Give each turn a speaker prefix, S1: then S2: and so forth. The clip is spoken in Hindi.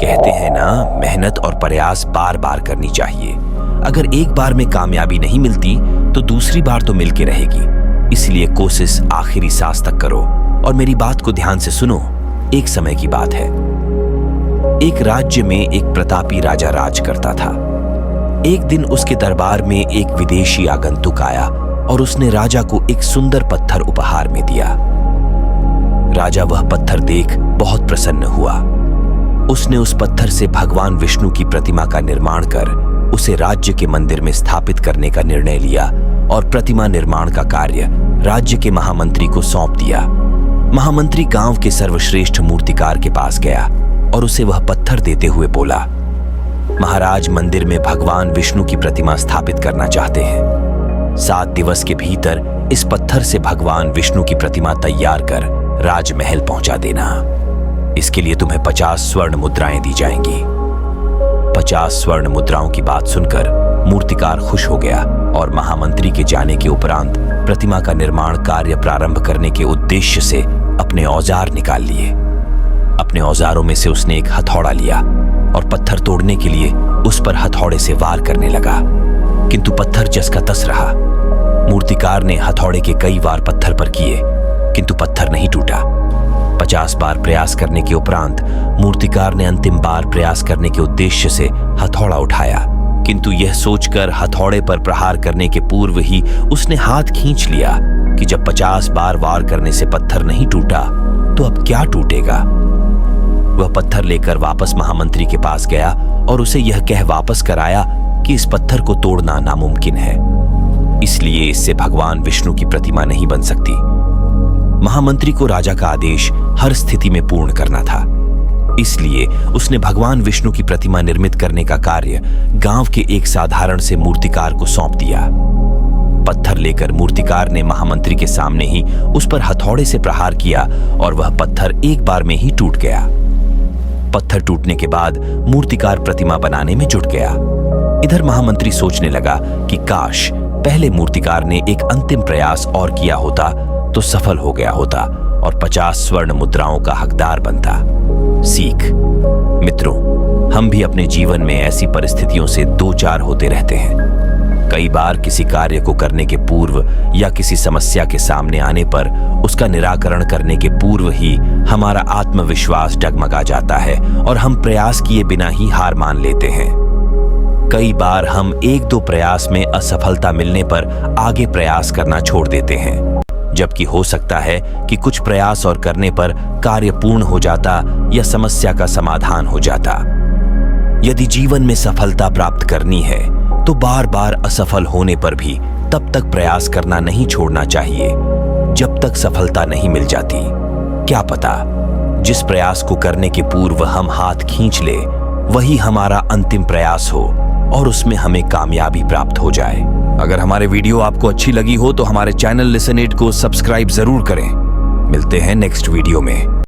S1: कहते हैं ना, मेहनत और प्रयास बार बार करनी चाहिए। अगर एक बार में कामयाबी नहीं मिलती तो दूसरी बार तो मिल के रहेगी। इसलिए कोशिश आखिरी सांस तक करो। और मेरी बात को ध्यान से सुनो। एक समय की बात है। एक राज्य में एक प्रतापी राजा राज करता था। एक दिन उसके दरबार में एक विदेशी आगंतुक आया और उसने राजा को एक सुंदर पत्थर उपहार में दिया। राजा वह पत्थर देख बहुत प्रसन्न हुआ। उसने उस पत्थर से भगवान विष्णु की प्रतिमा का निर्माण कर उसे राज्य के मंदिर में स्थापित करने का निर्णय लिया और प्रतिमा निर्माण का कार्य राज्य के महामंत्री को सौंप दिया। महामंत्री गांव के सर्वश्रेष्ठ मूर्तिकार के पास गया और उसे वह पत्थर देते हुए बोला, महाराज, मंदिर में भगवान विष्णु की प्रतिमा स्थापित करना चाहते हैं। 7 दिवस के भीतर इस पत्थर से भगवान विष्णु की प्रतिमा तैयार कर राजमहल पहुंचा देना। इसके लिए तुम्हें 50 स्वर्ण मुद्राएं दी जाएंगी। 50 स्वर्ण मुद्राओं की बात सुनकर मूर्तिकार खुश हो गया और महामंत्री के जाने के उपरांत प्रतिमा का निर्माण कार्य प्रारंभ करने के उद्देश्य से अपने औजार निकाल लिए। अपने औजारों में से उसने एक हथौड़ा लिया और पत्थर तोड़ने के लिए उस पर हथौड़े से वार करने लगा, किंतु पत्थर जस का तस रहा। मूर्तिकार ने हथौड़े के कई वार पत्थर पर किए, किंतु पत्थर नहीं टूटा। 50 बार प्रयास करने के उपरांत मूर्तिकार ने अंतिम बार प्रयास करने के उद्देश्य से हथौड़ा उठाया, किंतु यह सोचकर हथौड़े पर प्रहार करने के पूर्व ही उसने हाथ खींच लिया कि जब 50 बार वार करने से पत्थर नहीं टूटा तो अब क्या टूटेगा। वह पत्थर लेकर वापस महामंत्री के पास गया और उसे यह कह वापस कराया कि इस पत्थर को तोड़ना नामुमकिन है, इसलिए इससे भगवान विष्णु की प्रतिमा नहीं बन सकती। महामंत्री को राजा का आदेश हर स्थिति में पूर्ण करना था, इसलिए उसने भगवान विष्णु की प्रतिमा निर्मित करने का कार्य गांव के एक साधारण से मूर्तिकार को सौंप दिया। पत्थर लेकर मूर्तिकार ने महामंत्री के सामने ही उस पर हथौड़े से प्रहार किया और वह पत्थर एक बार में ही टूट गया। पत्थर टूटने के बाद मूर्तिकार प्रतिमा बनाने में जुट गया। इधर महामंत्री सोचने लगा कि काश पहले मूर्तिकार ने एक अंतिम प्रयास और किया होता तो सफल हो गया होता और 50 स्वर्ण मुद्राओं का हकदार बनता। सीख मित्रों, हम भी अपने जीवन में ऐसी परिस्थितियों से दो चार होते रहते हैं। कई बार किसी कार्य को करने के पूर्व या किसी समस्या के सामने आने पर उसका निराकरण करने के पूर्व ही हमारा आत्मविश्वास डगमगा जाता है और हम प्रयास किए बिना ही हार मान लेते हैं। कई बार हम 1-2 प्रयास में असफलता मिलने पर आगे प्रयास करना छोड़ देते हैं, जबकि हो सकता है कि कुछ प्रयास और करने पर कार्य पूर्ण हो जाता या समस्या का समाधान हो जाता। यदि जीवन में सफलता प्राप्त करनी है तो बार बार असफल होने पर भी तब तक प्रयास करना नहीं छोड़ना चाहिए जब तक सफलता नहीं मिल जाती। क्या पता जिस प्रयास को करने के पूर्व हम हाथ खींच ले वही हमारा अंतिम प्रयास हो और उसमें हमें कामयाबी प्राप्त हो जाए। अगर हमारे वीडियो आपको अच्छी लगी हो तो हमारे चैनल लिसन इट को सब्सक्राइब जरूर करें। मिलते हैं नेक्स्ट वीडियो में।